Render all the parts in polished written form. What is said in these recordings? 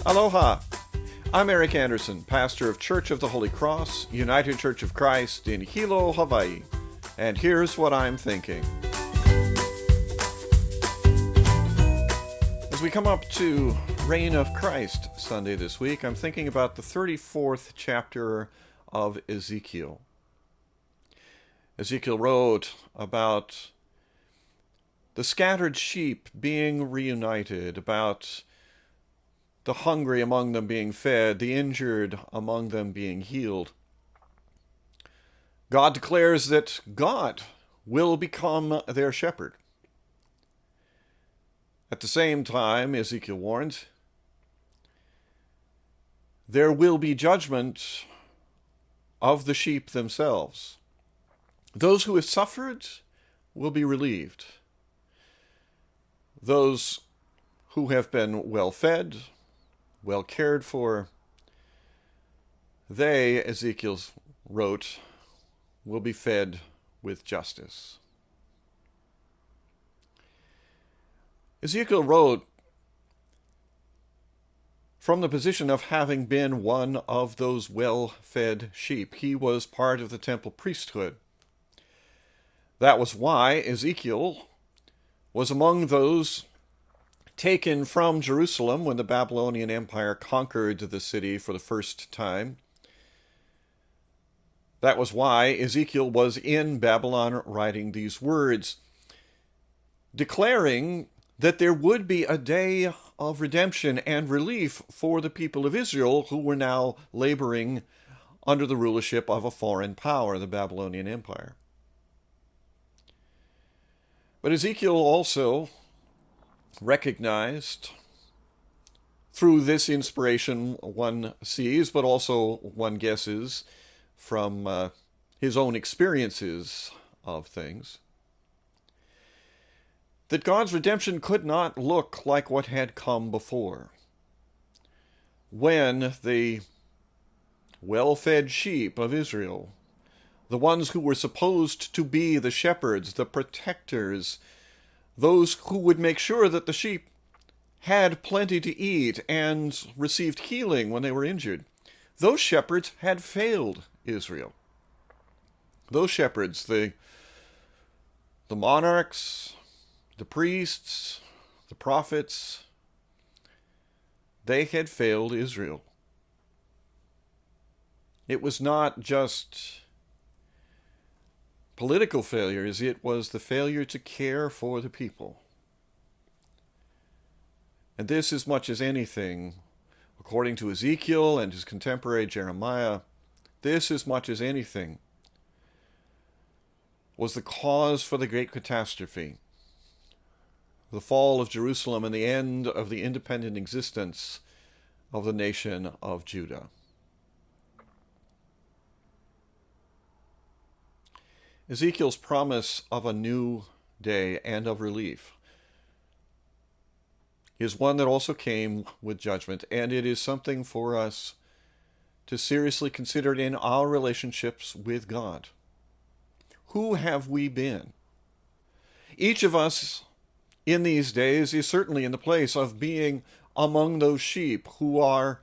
Aloha! I'm Eric Anderson, pastor of Church of the Holy Cross, United Church of Christ in Hilo, Hawaii. And here's what I'm thinking. As we come up to Reign of Christ Sunday this week, I'm thinking about the 34th chapter of Ezekiel. Ezekiel wrote about the scattered sheep being reunited, about the hungry among them being fed, the injured among them being healed. God declares that God will become their shepherd. At the same time, Ezekiel warns, there will be judgment of the sheep themselves. Those who have suffered will be relieved. Those who have been well fed, well cared for, they, Ezekiel wrote, will be fed with justice. Ezekiel wrote from the position of having been one of those well-fed sheep. He was part of the temple priesthood. That was why Ezekiel was among those taken from Jerusalem when the Babylonian Empire conquered the city for the first time. That was why Ezekiel was in Babylon writing these words, declaring that there would be a day of redemption and relief for the people of Israel who were now laboring under the rulership of a foreign power, the Babylonian Empire. But Ezekiel also recognized through this inspiration one sees, but also one guesses from his own experiences of things, that God's redemption could not look like what had come before. When the well-fed sheep of Israel, the ones who were supposed to be the shepherds, the protectors, those who would make sure that the sheep had plenty to eat and received healing when they were injured, those shepherds had failed Israel. Those shepherds, the monarchs, the priests, the prophets, they had failed Israel. It was not just political failures, it was the failure to care for the people. And this, as much as anything, according to Ezekiel and his contemporary Jeremiah, this, as much as anything, was the cause for the great catastrophe, the fall of Jerusalem and the end of the independent existence of the nation of Judah. Ezekiel's promise of a new day and of relief is one that also came with judgment, and it is something for us to seriously consider in our relationships with God. Who have we been? Each of us in these days is certainly in the place of being among those sheep who are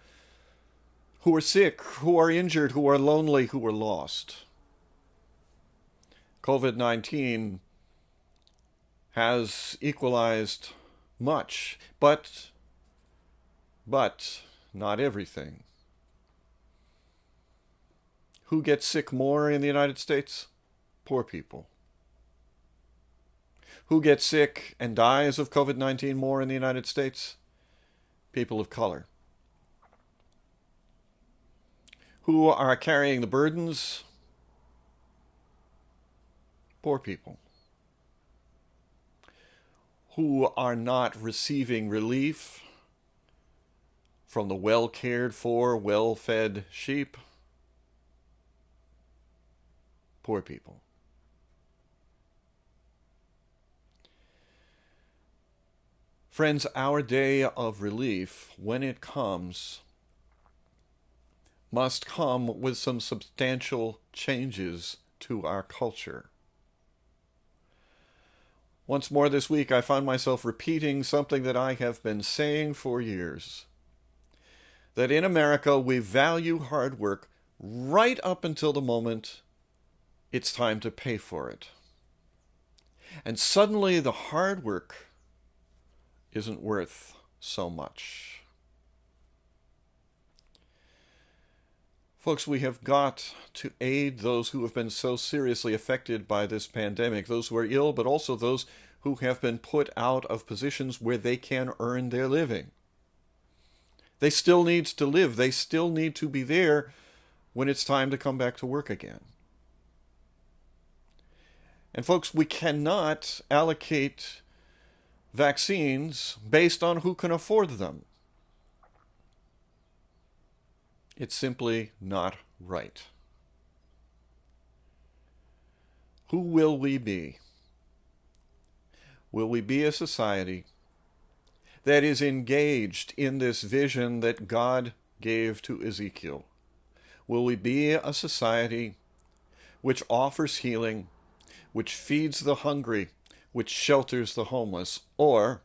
sick, who are injured, who are lonely, who are lost. COVID-19 has equalized much, but not everything. Who gets sick more in the United States? Poor people. Who gets sick and dies of COVID-19 more in the United States? People of color. Who are carrying the burdens? Poor people. Who are not receiving relief from the well-cared for, well-fed sheep? Poor people. Friends, our day of relief, when it comes, must come with some substantial changes to our culture. Once more this week, I found myself repeating something that I have been saying for years. that in America we value hard work right up until the moment it's time to pay for it. And suddenly the hard work isn't worth so much. Folks, we have got to aid those who have been so seriously affected by this pandemic, those who are ill, but also those who have been put out of positions where they can earn their living. They still need to live. They still need to be there when it's time to come back to work again. And folks, we cannot allocate vaccines based on who can afford them. It's simply not right. Who will we be? Will we be a society that is engaged in this vision that God gave to Ezekiel? Will we be a society which offers healing, which feeds the hungry, which shelters the homeless? Or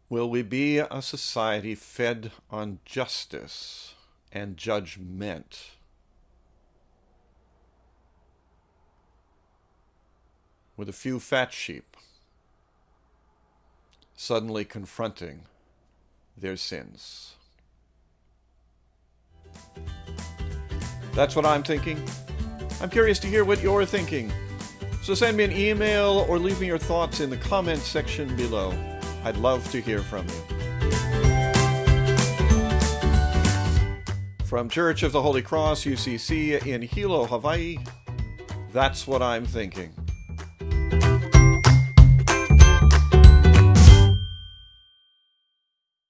will we be a society fed on justice and judgment? With a few fat sheep suddenly confronting their sins. That's what I'm thinking. I'm curious to hear what you're thinking. So send me an email or leave me your thoughts in the comments section below. I'd love to hear from you. From Church of the Holy Cross, UCC in Hilo, Hawaii, that's what I'm thinking.